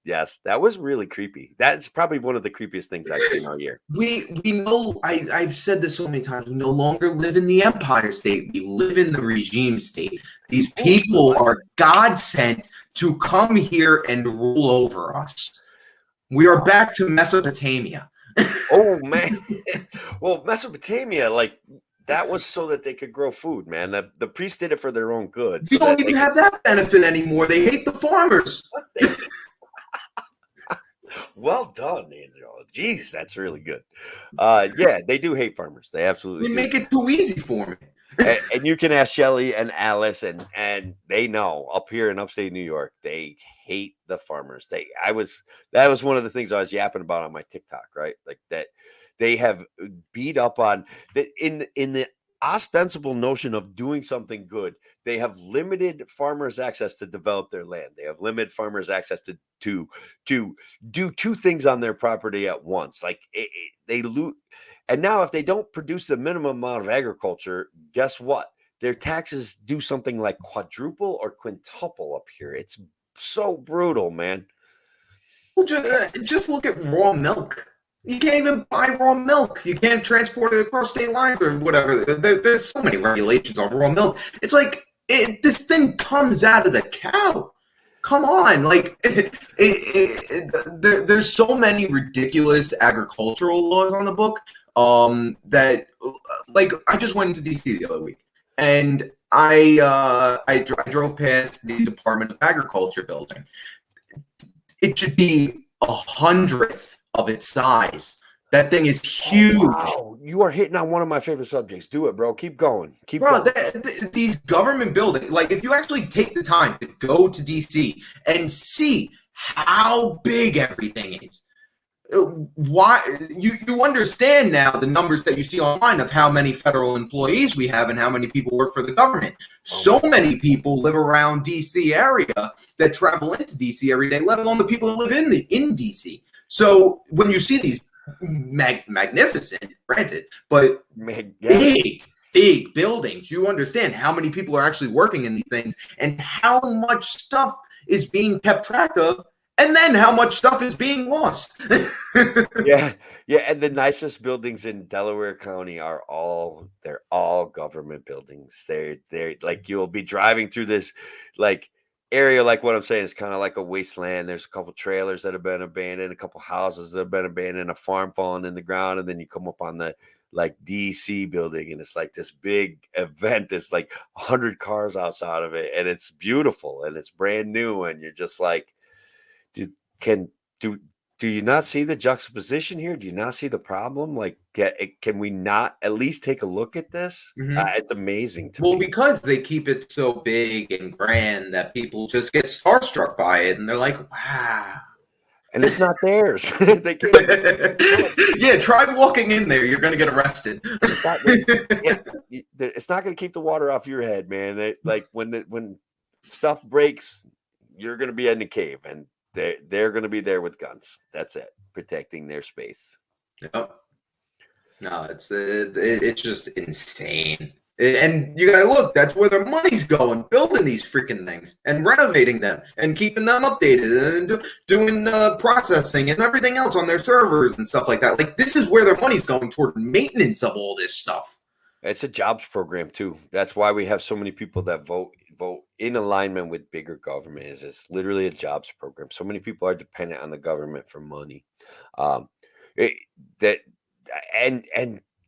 Yes, that was really creepy. That's probably one of the creepiest things I've seen all year. We know, I've said this so many times, we no longer live in the Empire State. We live in the regime state. These people are God sent to come here and rule over us. We are back to Mesopotamia. Oh, man. Well, Mesopotamia, like, that was so that they could grow food, man. The priests did it for their own good. You don't even have that benefit anymore. They hate the farmers. Well done, Angelo. Jeez, that's really good. Yeah, they do hate farmers. They absolutely do. Make it too easy for me. And you can ask Shelly and Alice, and they know up here in upstate New York, they hate the farmers. That was one of the things I was yapping about on my TikTok, right? Like that they have beat up on that in the ostensible notion of doing something good. They have limited farmers' access to develop their land. They have limited farmers' access to do two things on their property at once. Like they loot. And now if they don't produce the minimum amount of agriculture, guess what? Their taxes do something like quadruple or quintuple up here. It's so brutal, man. Well, just look at raw milk. You can't even buy raw milk. You can't transport it across state lines or whatever. There's so many regulations on raw milk. It's like this thing comes out of the cow. Come on, like there's so many ridiculous agricultural laws on the book that, like, I just went into DC the other week, and I drove past the Department of Agriculture building. It should be 100th of its size. That thing is huge. Oh, wow. You are hitting on one of my favorite subjects. Do it, bro. Keep going. These government buildings, like, if you actually take the time to go to DC and see how big everything is, why you understand now the numbers that you see online of how many federal employees we have and how many people work for the government. So many people live around DC area that travel into DC every day, let alone the people that live in DC. So when you see these magnificent, granted, but big buildings, you understand how many people are actually working in these things and how much stuff is being kept track of, and then how much stuff is being lost. Yeah. And the nicest buildings in Delaware County they're all government buildings. They're like, you'll be driving through this like area, like what I'm saying, is kind of like a wasteland. There's a couple trailers that have been abandoned, a couple houses that have been abandoned, a farm falling in the ground, and then you come up on the like DC building, and it's like this big event. There's like 100 cars outside of it, and it's beautiful and it's brand new, and you're just like, do you not see the juxtaposition here? Do you not see the problem? Like, can we not at least take a look at this? Mm-hmm. It's amazing to me. Well, because they keep it so big and grand that people just get starstruck by it, and they're like, wow. And it's not theirs. They can't. Yeah, try walking in there. You're going to get arrested. It's not going to keep the water off your head, man. Like when stuff breaks, you're going to be in the cave, and they're going to be there with guns. That's it, protecting their space. Yep. No, it's just insane. And you gotta look, that's where their money's going, building these freaking things and renovating them and keeping them updated and doing processing and everything else on their servers and stuff like that. Like, this is where their money's going, toward maintenance of all this stuff. It's a jobs program too. That's why we have so many people that vote in alignment with bigger government. It's literally a jobs program. So many people are dependent on the government for money. And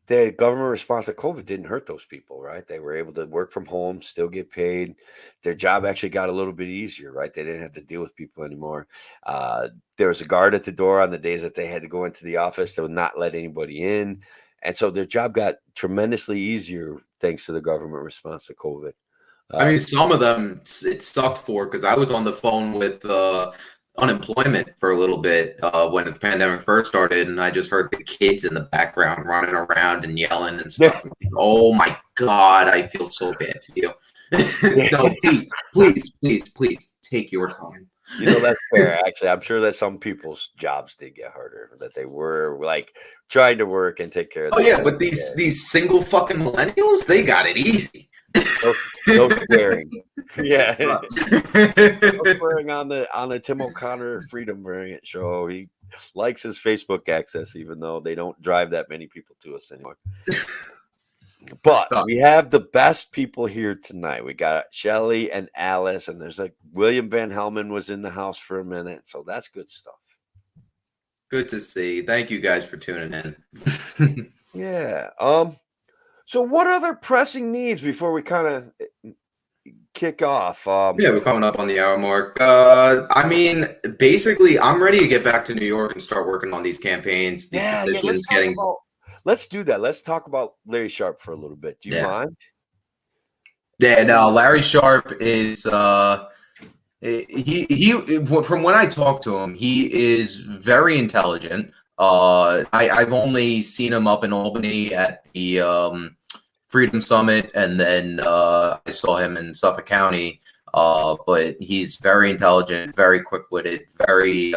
the government response to COVID didn't hurt those people, right? They were able to work from home, still get paid. Their job actually got a little bit easier, right? They didn't have to deal with people anymore. There was a guard at the door on the days that they had to go into the office. They would not let anybody in. And so their job got tremendously easier thanks to the government response to COVID. I mean, some of them it sucked for, because I was on the phone with unemployment for a little bit when the pandemic first started, and I just heard the kids in the background running around and yelling and stuff. Oh my God, I feel so bad for you. No, please take your time. You know, that's fair. Actually, I'm sure that some people's jobs did get harder, that they were like trying to work and take care of. Oh yeah, but these single fucking millennials, they got it easy. No swearing. Yeah. No swearing on the Tim O'Connor Freedom Variant show. He likes his Facebook access, even though they don't drive that many people to us anymore. But we have the best people here tonight. We got Shelly and Alice, and there's William Van Helmen was in the house for a minute, so that's good stuff. Good to see. Thank you guys for tuning in. Yeah. So what other pressing needs before we kind of kick off? Yeah, we're coming up on the hour mark. I mean, basically, I'm ready to get back to New York and start working on these campaigns. These petitions let's do that. Let's talk about Larry Sharpe for a little bit. Do you mind? Yeah, no, Larry Sharpe is he from when I talked to him, he is very intelligent. I've only seen him up in Albany at the Freedom Summit, and then I saw him in Suffolk County. But he's very intelligent, very quick-witted, very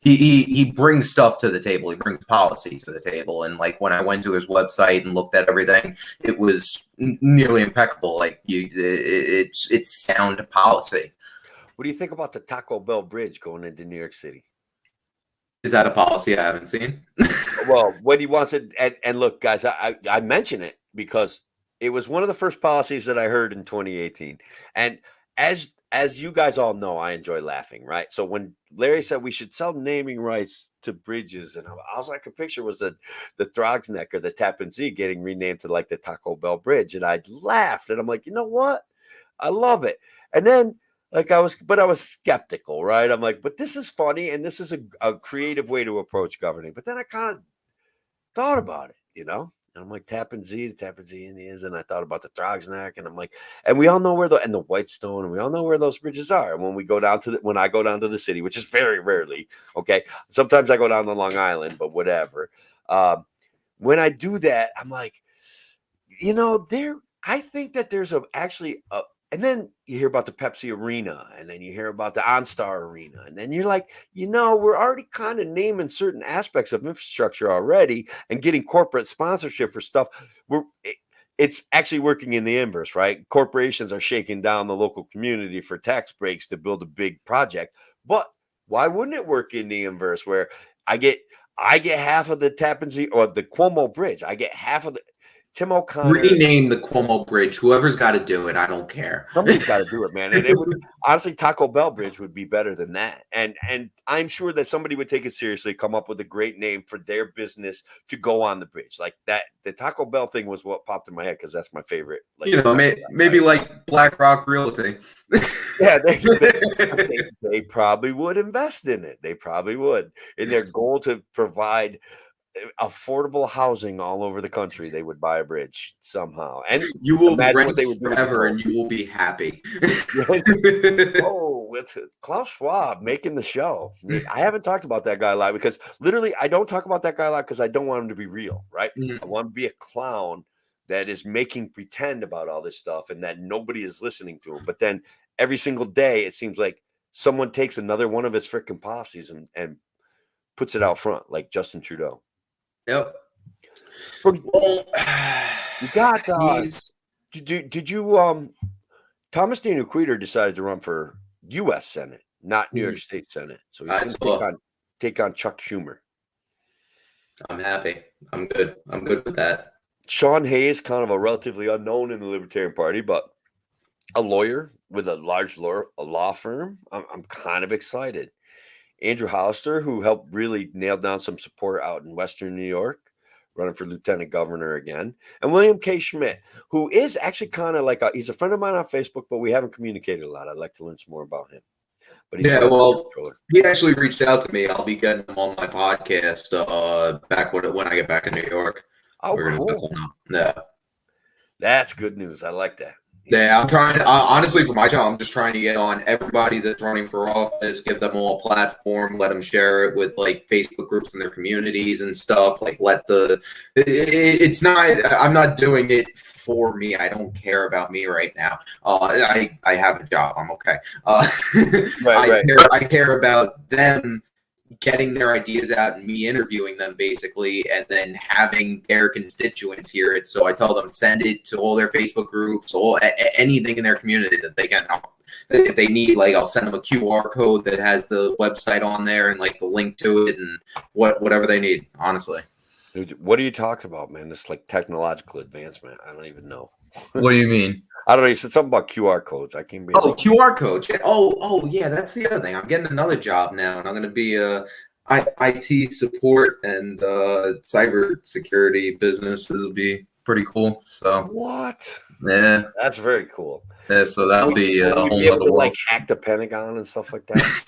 he brings stuff to the table. He brings policy to the table. And like when I went to his website and looked at everything, it was nearly impeccable. Like it's sound policy. What do you think about the Taco Bell Bridge going into New York City? Is that a policy I haven't seen? Well, what he wants it, and look, guys, I mention it because it was one of the first policies that I heard in 2018. And as you guys all know, I enjoy laughing, right? So when Larry said we should sell naming rights to bridges, and I was like, a picture was the Throgsneck or the Tappan Zee getting renamed to like the Taco Bell Bridge, and I laughed, and I'm like, you know what? I love it. And then I was skeptical, right? I'm like, but this is funny, and this is a creative way to approach governing. But then I kind of thought about it, you know? And I'm like, Tappan Zee Indians, and I thought about the Throgsneck, and I'm like, and we all know where the Whitestone, and we all know where those bridges are. And when we go down to when I go down to the city, which is very rarely, okay, sometimes I go down to Long Island, but whatever. When I do that, I'm like, you know, I think that there's actually a. And then you hear about the Pepsi Arena, and then you hear about the OnStar Arena, and then you're like, you know, we're already kind of naming certain aspects of infrastructure already and getting corporate sponsorship for stuff. It's actually working in the inverse, right? Corporations are shaking down the local community for tax breaks to build a big project. But why wouldn't it work in the inverse, where I get half of the Tappan Zee or the Cuomo Bridge? I get half of the Tim O'Connor. Rename the Cuomo Bridge. Whoever's got to do it, I don't care. Somebody's got to do it, man. And it would, honestly, Taco Bell Bridge would be better than that. And I'm sure that somebody would take it seriously, come up with a great name for their business to go on the bridge. Like that, the Taco Bell thing was what popped in my head because that's my favorite. Like, you know, maybe like BlackRock Realty. Yeah, they probably would invest in it. They probably would. In their goal to provide affordable housing all over the country, they would buy a bridge somehow, and you will rent forever, and you will be happy. Oh, it's Klaus Schwab making the show. I haven't talked about that guy a lot because literally I don't talk about that guy a lot because I don't want him to be real, right? I want to be a clown that is making pretend about all this stuff and that nobody is listening to him. But then every single day, it seems like someone takes another one of his freaking policies and puts it out front, like Justin Trudeau. Yep. Well, you got did you Thomas Daniel Queter decided to run for U.S. Senate, not New York State Senate, so he's going to take on Chuck Schumer. I'm happy. I'm good with that. Sean Hayes, kind of a relatively unknown in the Libertarian Party, but a lawyer with a large law firm. I'm kind of excited. Andrew Hollister, who helped really nail down some support out in Western New York, running for lieutenant governor again. And William K. Schmidt, who is actually kind of like he's a friend of mine on Facebook, but we haven't communicated a lot. I'd like to learn some more about him. But he's he actually reached out to me. I'll be getting him on my podcast back when I get back in New York. Oh, cool. Yeah. That's good news. I like that. Yeah, I'm trying to, honestly, for my job, I'm just trying to get on everybody that's running for office, give them all a platform, let them share it with like Facebook groups in their communities and stuff. Like, it's not, I'm not doing it for me. I don't care about me right now. I have a job. I'm okay. Right. I care about them getting their ideas out and me interviewing them basically, and then having their constituents hear it. So I tell them send it to all their Facebook groups, anything in their community that they can help. If they need, like, I'll send them a QR code that has the website on there and like the link to it and whatever they need. Honestly, Dude, what are you talking about, man? It's like technological advancement. I don't even know. what do you mean? I don't know. You said something about QR codes. I can't be. Oh, QR codes. Yeah. Oh, yeah. That's the other thing. I'm getting another job now, and I'm going to be IT support and cyber security business. It'll be pretty cool. So What? yeah, That's very cool. yeah. So that'll be a Will you whole be able other to world. like hack the Pentagon and stuff like that?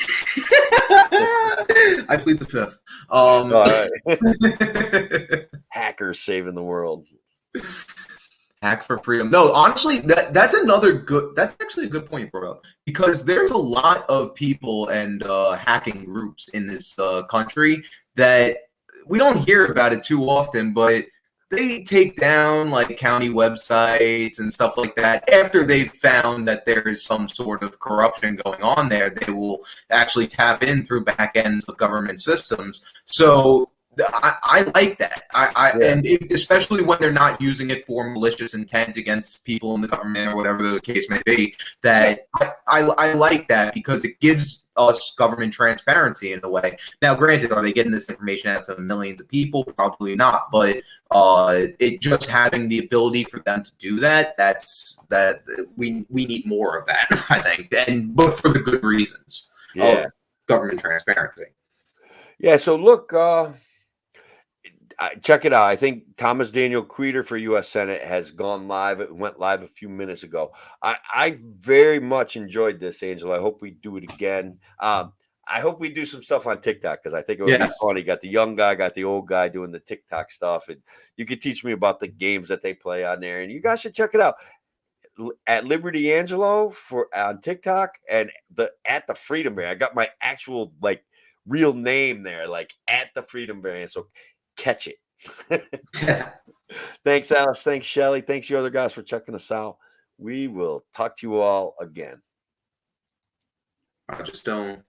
I plead the fifth. All right. Hackers saving the world. Hack for freedom. No, honestly, that's actually a good point, bro. Because there's a lot of people and hacking groups in this country that we don't hear about it too often, but they take down like county websites and stuff like that. After they've found that there is some sort of corruption going on there, they will actually tap in through back ends of government systems. So I like that. Especially when they're not using it for malicious intent against people in the government or whatever the case may be. That I like that because it gives us government transparency in a way. Now, granted, are they getting this information out to millions of people? Probably not. But it just having the ability for them to do that, we need more of that, I think, but for the good reasons of government transparency. Yeah. So look. Check it out. I think Thomas Daniel Queter for U.S. Senate has gone live. It went live a few minutes ago. I very much enjoyed this, Angelo. I hope we do it again. I hope we do some stuff on TikTok because I think it would be funny. Got the young guy, got the old guy doing the TikTok stuff, and you could teach me about the games that they play on there. And you guys should check it out at Liberty Angelo on TikTok and at the Freedom Bear. I got my actual like real name there, like at the Freedom Bear. So catch it. Thanks, Alice. Thanks, Shelly. Thanks, you other guys, for checking us out. We will talk to you all again. I just don't.